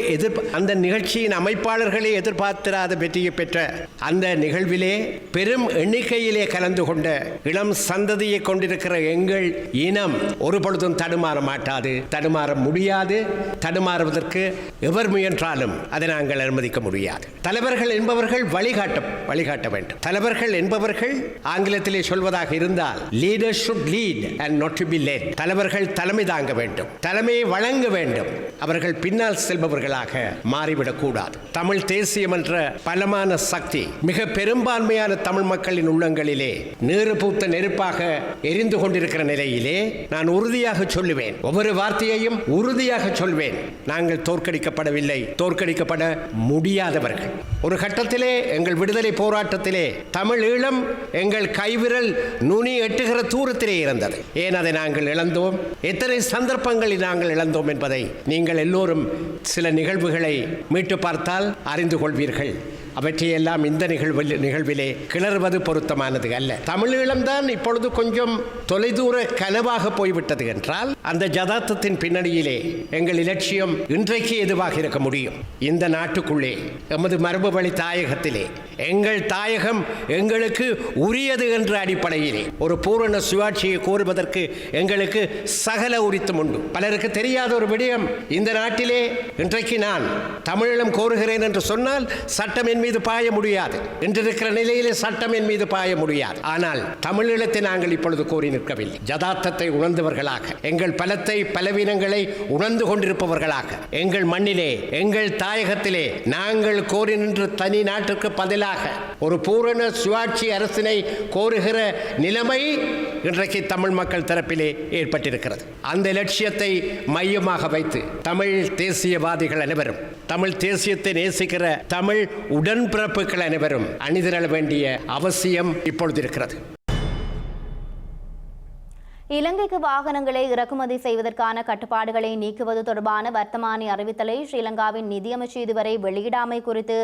அந்த நிகழ்ச்சியின் அமைப்பாளர்களே எதிர்பார்த்திராத வெற்றியை பெற்ற அந்த நிகழ்விலே பெரும் எண்ணிக்கையிலே கலந்து கொண்ட இளம் சந்ததியை கொண்டிருக்கிற எங்கள் இனம் ஒரு பொழுதும் தடுமாற மாட்டாது, தடுமாற முடியாது. தடுமாறுவதற்கு எவர் முயன்றாலும் அதை நாங்கள் அனுமதிக்க முடியாது. தலைவர்கள் என்பவர்கள் வழிகாட்ட வேண்டும். தலைவர்கள் என்பவர்கள் ஆங்கிலத்திலே சொல்வதாக இருந்தால் leaders should lead and not to be led. தலைவர்கள் தலைமை தாங்க வேண்டும், தலைமையை வழங்க வேண்டும். அவர்கள் பின்னால் செல்பவர்களாக மாறிவிடக்கூடாது. தமிழ் தேசியம் என்ற பலமான சக்தி மிக பெரும்பான்மையான தமிழ் மக்களின் உள்ளங்களிலே நீறு பூத்த நெருப்பாக எரிந்து கொண்டிருக்கிற நிலையிலே நான் உறுதியாக சொல்லுவேன், ஒவ்வொரு வார்த்தையையும் உறுதியாக சொல்வேன், நாங்கள் தோற்கடிக்கப்படவில்லை, தோற்கடிக்கப்பட முடியாதவர்கள். ஒரு கட்டத்திலே எங்கள் விடுதலை போராட்டத்திலே தமிழ் ஈழம் எங்கள் கைவிரல் நுனி எட்டுகிற தூரத்திலே இருந்தது. ஏன் அதை நாங்கள் இழந்தோம், எத்தனை சந்தர்ப்பங்களில் நாங்கள் இழந்தோம் என்பதை நீங்கள் எல்லோரும் சில நிகழ்வுகளை மீட்டு பார்த்தால் அறிந்து கொள்வீர்கள். அவற்றையெல்லாம் இந்த நிகழ்விலே கிளறுவது பொருத்தமானது அல்ல. தமிழீழம்தான் இப்பொழுது கொஞ்சம் தொலைதூர கனவாக போய்விட்டது என்றால் அந்த ஜதார்த்தத்தின் பின்னணியிலே எங்கள் இலட்சியம் இன்றைக்கு எதுவாக இருக்க முடியும்? இந்த நாட்டுக்குள்ளே எமது மரபு வழி தாயகத்திலே எங்கள் தாயகம் எங்களுக்கு உரியது என்ற அடிப்படையிலே ஒரு பூரண சுயாட்சியை கோருவதற்கு எங்களுக்கு சகல உரித்தும் உண்டு. பலருக்கு தெரியாத ஒரு விடயம், இந்த நாட்டிலே இன்றைக்கு நான் தமிழீழம் கோருகிறேன் என்று சொன்னால் சட்டம் என் மீது பாய முடியாது. இன்றிருக்கிற நிலையிலே சட்டம் என் மீது பாய முடியாது. ஆனால் தமிழீழத்தை நாங்கள் இப்பொழுது கோரி நிற்கவில்லை. ஜதார்த்தத்தை உணர்ந்தவர்களாக, எங்கள் பலத்தை பலவீனங்களை உணர்ந்து கொண்டிருப்பவர்களாக, எங்கள் மண்ணிலே எங்கள் தாயகத்திலே நாங்கள் கோரி நின்று தனி நாட்டிற்கு பதிலாக ஒரு பூரண சுயாட்சி அரசினை கோருகிற நிலைமை இன்றைக்கு தமிழ் மக்கள் தரப்பிலே ஏற்பட்டிருக்கிறது. அந்த லட்சியத்தை மையமாக வைத்து தமிழ் தேசியவாதிகள் அனைவரும், தமிழ் தேசியத்தை நேசிக்கிற தமிழ் உடன்பிறப்புகள் அனைவரும் அணிதிரள வேண்டிய அவசியம் இப்பொழுது இருக்கிறது. இலங்கைக்கு வாகனங்களை இறக்குமதி செய்வதற்கான கட்டுப்பாடுகளை நீக்குவது தொடர்பான வர்த்தமானி அறிவித்தலை ஸ்ரீலங்காவின் நிதியமைச்சு இதுவரை வெளியிடாமை குறித்து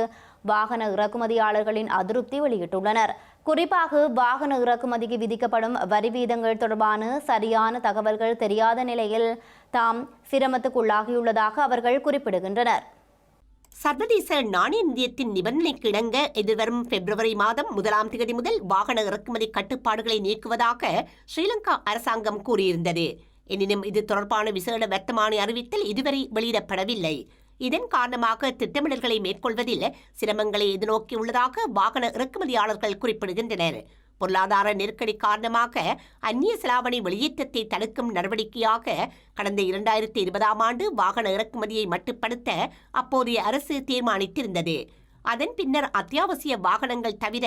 வாகன இறக்குமதியாளர்களின் அதிருப்தி வெளியிட்டுள்ளனர். குறிப்பாக வாகன இறக்குமதிக்கு விதிக்கப்படும் வரி வீதங்கள் தொடர்பான சரியான தகவல்கள் தெரியாத நிலையில் தாம் சிரமத்துக்குள்ளாகியுள்ளதாக அவர்கள் குறிப்பிடுகின்றனர். சர்வதேச நாணய நிதியத்தின் நிபந்தனைக்கு இணங்க எதிர்வரும் பிப்ரவரி மாதம் 1ஆம் தேதி முதல் வாகன இறக்குமதி கட்டுப்பாடுகளை நீக்குவதாக ஸ்ரீலங்கா அரசாங்கம் கூறியிருந்தது. எனினும் இது தொடர்பான விசேட வர்த்தமானி அறிவித்தல் இதுவரை வெளியிடப்படவில்லை. இதன் காரணமாக திட்டமிடல்களை மேற்கொள்வதில் சிரமங்களை எதிர்நோக்கியுள்ளதாக வாகன இறக்குமதியாளர்கள் குறிப்பிடுகின்றனர். பொருளாதார நெருக்கடி காரணமாக அந்நிய செலாவணி வெளியேற்றத்தை தடுக்கும் நடவடிக்கையாக கடந்த 2020ஆம் ஆண்டு வாகன இறக்குமதியை மட்டுப்படுத்த அப்போதைய அரசு தீர்மானித்திருந்தது. அதன் பின்னர் அத்தியாவசிய வாகனங்கள் தவிர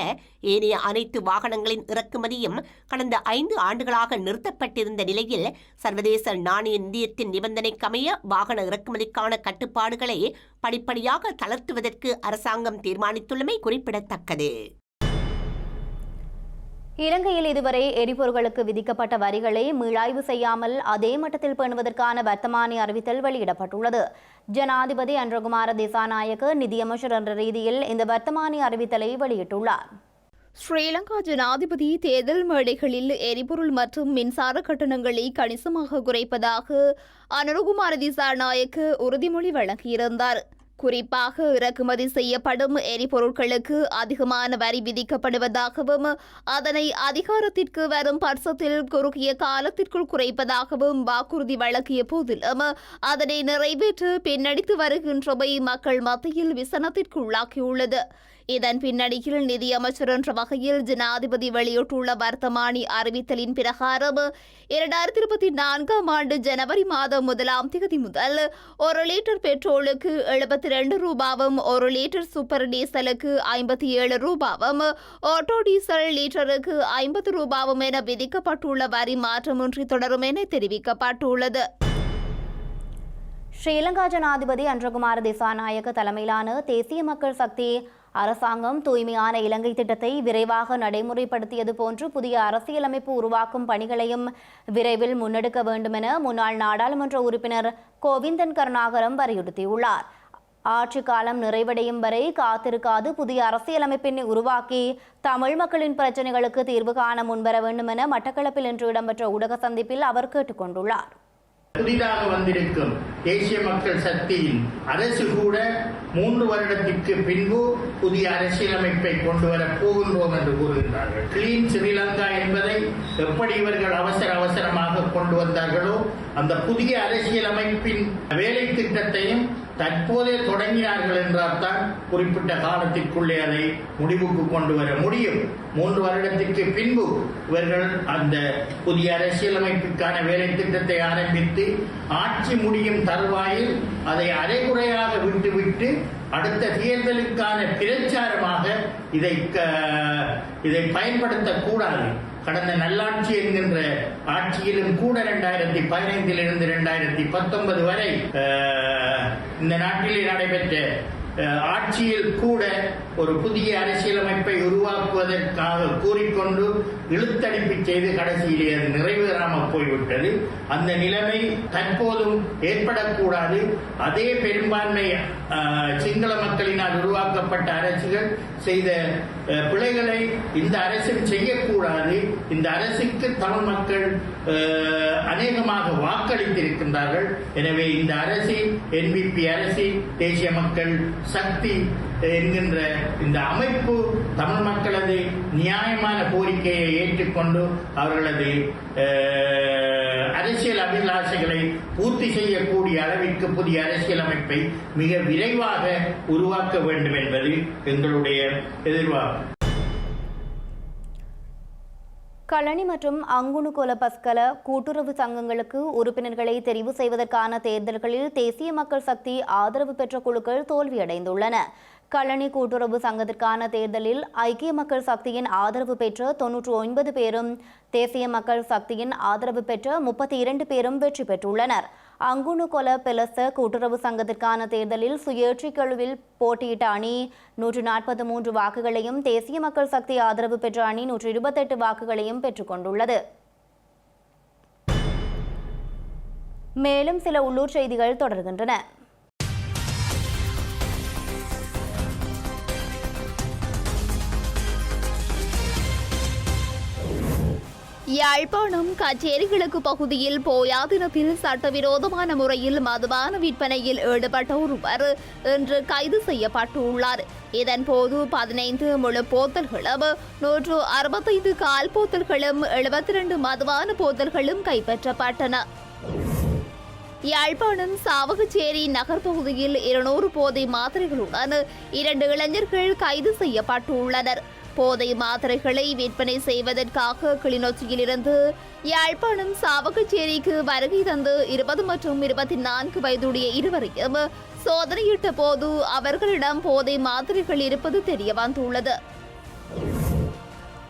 ஏனைய அனைத்து வாகனங்களின் இறக்குமதியும் கடந்த 5 ஆண்டுகளாக நிறுத்தப்பட்டிருந்த நிலையில் சர்வதேச நாணய நிதியத்தின் நிபந்தனைக்கமைய வாகன இறக்குமதிக்கான கட்டுப்பாடுகளை படிப்படியாக தளர்த்துவதற்கு அரசாங்கம் தீர்மானித்துள்ளமை குறிப்பிடத்தக்கது. இலங்கையில் இதுவரை எரிபொருட்களுக்கு விதிக்கப்பட்ட வரிகளை மீளாய்வு செய்யாமல் அதே மட்டத்தில் பேணுவதற்கான வர்த்தமானி அறிவித்தல் வெளியிடப்பட்டுள்ளது. ஜனாதிபதி அன்றகுமார திசாநாயக்க நிதியமைச்சர் என்ற ரீதியில் இந்த வர்த்தமானி அறிவித்தலை வெளியிட்டுள்ளார். ஸ்ரீலங்கா ஜனாதிபதி தேர்தல் மேடைகளில் எரிபொருள் மற்றும் மின்சார கட்டணங்களை கணிசமாக குறைப்பதாக அனுரகுமார திசாநாயக்க உறுதிமொழி வழங்கியிருந்தார். குறிப்பாக இறக்குமதி செய்யப்படும் எரிபொருட்களுக்கு அதிகமான வரி விதிக்கப்படுவதாகவும் அதனை அதிகாரத்திற்கு வரும் பட்சத்தில் குறுகிய காலத்திற்குள் குறைப்பதாகவும் வாக்குறுதி வழங்கிய போதிலும் அதனை நிறைவேற்ற பின்னடித்து வருகின்றவை மக்கள் மத்தியில் விசனத்திற்குள்ளாக்கியுள்ளது. இதன் பின்னணியில் நிதியமைச்சர் என்ற வகையில் ஜனாதிபதி வெளியிட்டுள்ள வர்த்தமானி அறிவித்தலின் பிரகாரம் 2024 ஆண்டு ஜனவரி மாதம் 1ஆம் தேதி முதல் 1 லிட்டர் பெட்ரோலுக்கு 72 ரூபாவும் 1 லிட்டர் சூப்பர் டீசலுக்கு 57 ரூபாவும் ஆட்டோ டீசல் லிட்டருக்கு 50 ரூபாவும் என விதிக்கப்பட்டுள்ள வரி மாற்றமின்றி தொடரும் என தெரிவிக்கப்பட்டுள்ளது. ஸ்ரீலங்கா ஜனாதிபதி அன்றகுமார திசாநாயக்க தலைமையிலான தேசிய மக்கள் சக்தி அரசாங்கம் தூய்மையான இலங்கை திட்டத்தை விரைவாக நடைமுறைப்படுத்தியது போன்று புதிய அரசியலமைப்பு உருவாக்கும் பணிகளையும் விரைவில் முன்னெடுக்க வேண்டும் என முன்னாள் நாடாளுமன்ற உறுப்பினர் கோவிந்தன் கருணாகரம் வலியுறுத்தியுள்ளார். ஆட்சி காலம் நிறைவடையும் வரை காத்திருக்காது புதிய அரசியலமைப்பினை உருவாக்கி தமிழ் மக்களின் பிரச்சினைகளுக்கு தீர்வு காண முன்வர வேண்டும் என மட்டக்களப்பில் இன்று இடம்பெற்ற ஊடக சந்திப்பில் அவர் கேட்டுக் கொண்டுள்ளார். புதிதாக வந்திருக்கும் தேசிய மக்கள் சக்தியின் அரசு கூட 3 வருடத்திற்கு பின்பு புதிய அரசியலமைப்பை கொண்டு வரப் போகின்றோம் என்று கூறுகின்றார்கள். கிளீன் ஸ்ரீலங்கா என்பதை எப்படி இவர்கள் அவசரமாக கொண்டு வந்தார்களோ அந்த புதிய அரசியலமைப்பின் வேலை திட்டத்தையும் தற்போதே தொடங்கினார்கள் என்றால் தான் குறிப்பிட்ட காலத்திற்குள்ளே அதை முடிவுக்கு கொண்டு வர முடியும். 3 வருடத்திற்கு பின்பு இவர்கள் அந்த புதிய அரசியலமைப்புக்கான வேலை திட்டத்தை ஆரம்பித்து ஆட்சி முடியும் தருவாயில் அதை அரைகுறையாக விட்டுவிட்டு அடுத்த தேர்தலுக்கான பிரச்சாரமாக இதை பயன்படுத்தக்கூடாது. கடந்த நல்லாட்சி என்கின்ற ஆட்சியிலும் கூட 2015 2019 வரை இந்த நாட்டிலே நடைபெற்ற ஆட்சியில் கூட ஒரு புதிய அரசியலமைப்பை உருவாக்குவதற்காக கூறிக்கொண்டு இழுத்தடிப்பு செய்து கடைசியிலே அது நிறைவேறாமல் போய்விட்டது. அந்த நிலைமை தற்போதும் ஏற்படக்கூடாது. அதே பெரும்பான்மை சிங்கள மக்களினால் உருவாக்கப்பட்ட அரசுகள் செய்த பிழைகளை இந்த அரசும் செய்யக்கூடாது. இந்த அரசுக்கு தமிழ் மக்கள் அநேகமாக வாக்களித்திருக்கின்றார்கள். எனவே இந்த அரசு NPP அரசு தேசிய மக்கள் சக்தி என்கின்ற இந்த அமைப்பு தமிழ் மக்களது நியாயமான கோரிக்கையை ஏற்றுக்கொண்டு அவர்களது அரசியல் அபிலாஷைகளை பூர்த்தி செய்யக்கூடிய அளவிற்கு புதிய அரசியலமைப்பை மிக விரைவாக உருவாக்க வேண்டும் என்பது எங்களுடைய எதிர்பார்ப்பு. களனி மற்றும் அங்குணுகொல பஸ்கல கூட்டுறவு சங்கங்களுக்கு உறுப்பினர்களை தெரிவு செய்வதற்கான தேர்தல்களில் தேசிய மக்கள் சக்தி ஆதரவு பெற்ற குழுக்கள் தோல்வியடைந்துள்ளன. களனி கூட்டுறவு சங்கத்திற்கான தேர்தலில் ஐக்கிய மக்கள் சக்தியின் ஆதரவு பெற்ற 99 பேரும் தேசிய மக்கள் சக்தியின் ஆதரவு பெற்ற 32 பேரும் வெற்றி பெற்றுள்ளனர். அங்குணுகொல பெலச கூட்டுறவு சங்கத்திற்கான தேர்தலில் சுயேட்சை குழுவில் போட்டியிட்ட அணி 143 வாக்குகளையும் தேசிய மக்கள் சக்தி ஆதரவு பெற்ற அணி 128 வாக்குகளையும் பெற்றுக்கொண்டுள்ளது. மேலும் சில உள்ளூர் செய்திகள் தொடர்கின்றன. யாழ்ப்பாணம் கச்சேரி கிழக்கு பகுதியில் போயா தினத்தில் சட்டவிரோதமான முறையில் மதுபான விற்பனையில் ஈடுபட்ட ஒருவர் இன்று கைது செய்யப்பட்டுள்ளார். இதன்போது 15 முழு போத்தல்களும் 165 கால் போத்தல்களும் 72 மதுபான போத்தல்களும் கைப்பற்றப்பட்டன. யாழ்ப்பாணம் சாவகச்சேரி நகர் பகுதியில் 200 போதை மாத்திரைகளுடன் 2 இளைஞர்கள் கைது செய்யப்பட்டுள்ளனர். போதை மாத்திரைகளை விற்பனை செய்வதற்காக கிளிநொச்சியிலிருந்து யாழ்ப்பாணம் சாவகச்சேரிக்கு வருகை தந்து 20 மற்றும் 24 வயதுடைய இருவரையும் சோதனையிட்ட போது அவர்களிடம் போதை மாத்திரைகள் இருப்பது தெரியவந்துள்ளது.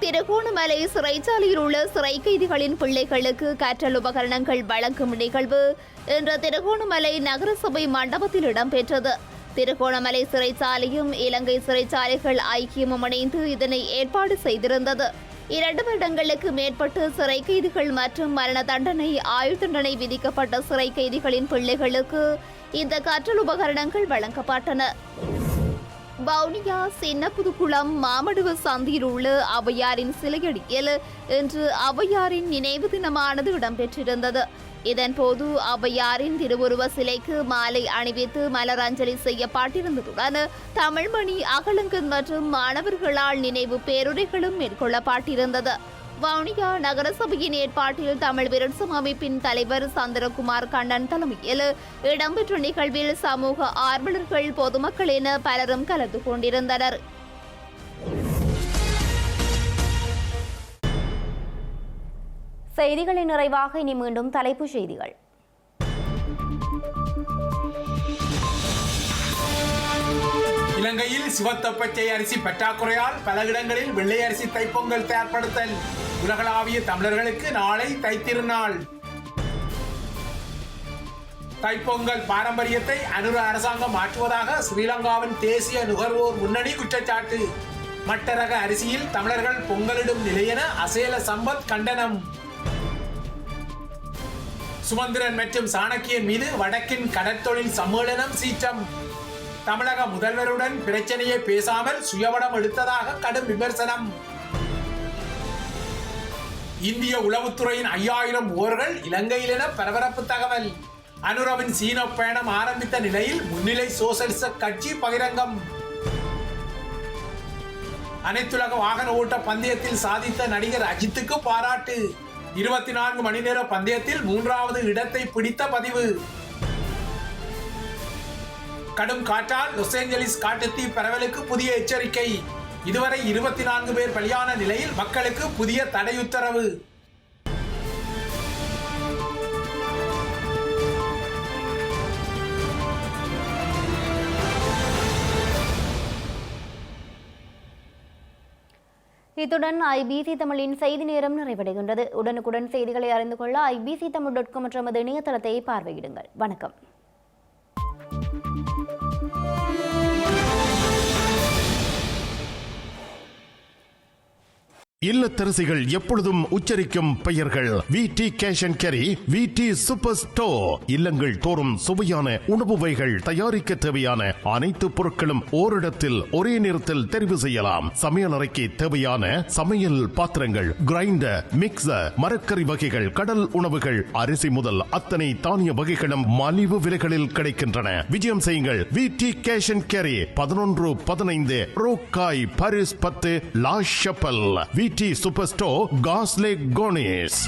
திருகோணமலை சிறைச்சாலையில் உள்ள சிறை கைதிகளின் பிள்ளைகளுக்கு கற்றல் உபகரணங்கள் வழங்கும் நிகழ்வு இன்று திருகோணமலை நகரசபை மண்டபத்தில் இடம்பெற்றது. திருகோணமலை சிறைச்சாலையும் இலங்கை சிறைச்சாலைகள் ஐக்கியமும் இணைந்து இதனை ஏற்பாடு செய்திருந்தது. 2 வருடங்களுக்கு மேற்பட்டு சிறை கைதிகள் மற்றும் மரண தண்டனை ஆயுள் தண்டனை விதிக்கப்பட்ட சிறை கைதிகளின் பிள்ளைகளுக்கு இந்த கற்றல் உபகரணங்கள் வழங்கப்பட்டன. வவுனியா சின்னப்புதுக்குளம் மாமடுவ சந்தியில் உள்ள ஔவையாரின் சிலையடியில் இன்று ஔவையாரின் நினைவு தினமானது இடம்பெற்றிருந்தது. இதன்போது ஔவையாரின் திருவுருவ சிலைக்கு மாலை அணிவித்து மலரஞ்சலி செய்யப்பட்டிருந்ததுடன் தமிழ்மணி அகலங்கன் மற்றும் மாணவர்களால் நினைவு பேருரைகளும் மேற்கொள்ளப்பட்டிருந்தது. வவுனியா நகரசபையின் ஏற்பாட்டில் தமிழ் விருட்சம் அமைப்பின் தலைவர் சந்திரகுமார் கண்ணன் தலைமையில் இடம்பெற்ற நிகழ்வில் சமூக ஆர்வலர்கள், பொதுமக்கள் என பலரும் கலந்து கொண்டிருந்தனர். செய்திகளின் நிறைவாக இனி மீண்டும் தலைப்புச் செய்திகள். இலங்கையில் சிவத்த பச்சை அரிசி பற்றாக்குறையால் பல இடங்களில் வெள்ளை அரிசி தைப்பொங்கல் தயார்படுத்தல். உலகளாவிய தமிழர்களுக்கு நாளை தைத்திருநாள். தைப்பொங்கல் பாரம்பரியத்தை அனுர அரசாங்கம் மாற்றுவதாக ஸ்ரீலங்காவின் தேசிய நுகர்வோர் முன்னணி குற்றச்சாட்டு. மட்டரக அரிசியில் தமிழர்கள் பொங்கலிடும் நிலையென அசேல சம்பத் கண்டனம். சுமந்திரன் மற்றும் சாணக்கியன் மீது வடக்கின் கடற்தொழில் சம்மேளனம் சீற்றம். தமிழக முதல்வருடன் பிரச்சனையை பேசாமல் சுயவடம் எடுத்ததாக கடும் விமர்சனம். இந்திய உளவுத்துறையின் 5000 ஓர்கள் இலங்கையில் என பரபரப்பு தகவல். அனுரவின் சீன பயணம் ஆரம்பித்த நிலையில் முன்னிலை சோசலிச கட்சி பகிரங்கம். அனைத்துலக வாகன ஓட்ட பந்தயத்தில் சாதித்த நடிகர் அஜித்துக்கு பாராட்டு. 24 மணி நேர பந்தயத்தில் 3வது இடத்தை பிடித்த பதிவு. கடும் காற்றால் லாஸ் ஏஞ்சலிஸ் காட்டுத்தீ பரவலுக்கு புதிய எச்சரிக்கை. இதுவரை 24 பேர் பலியான நிலையில் மக்களுக்கு புதிய தடை உத்தரவு. இத்துடன் ஐபிசி தமிழின் செய்தி நேரம் நிறைவடைகின்றது. உடனுக்குடன் செய்திகளை அறிந்து கொள்ள ibctamil.com என்ற நமது இணையதளத்தை பார்வையிடுங்கள். வணக்கம். இல்லத்தரசிகள் எப்பொழுதும் உச்சரிக்கும் பெயர்கள் விடி கேஷ் அண்ட் கேரி, விடி சூப்பர் ஸ்டோர். இல்லங்கள் தோறும் சுவையான உணவு வகைகள் தயாரிக்க தேவையான அனைத்து பொருட்களும் ஓரிடத்தில் ஒரே நேரத்தில் தெரிவு செய்யலாம். சமையல் அறைக்கு தேவையான சமையல் பாத்திரங்கள், கிரைண்டர், மிக்சர், மரக்கறி வகைகள், கடல் உணவுகள், அரிசி முதல் அத்தனை தானிய வகைகளும் மலிவு விலைகளில் கிடைக்கின்றன. விஜயம் செய்யுங்கள். விடி கேஷ் அண்ட் கேரி, 1115 ரோக்காய், Paris 10, La Chapelle. VT super store, காஸ்லே cornice.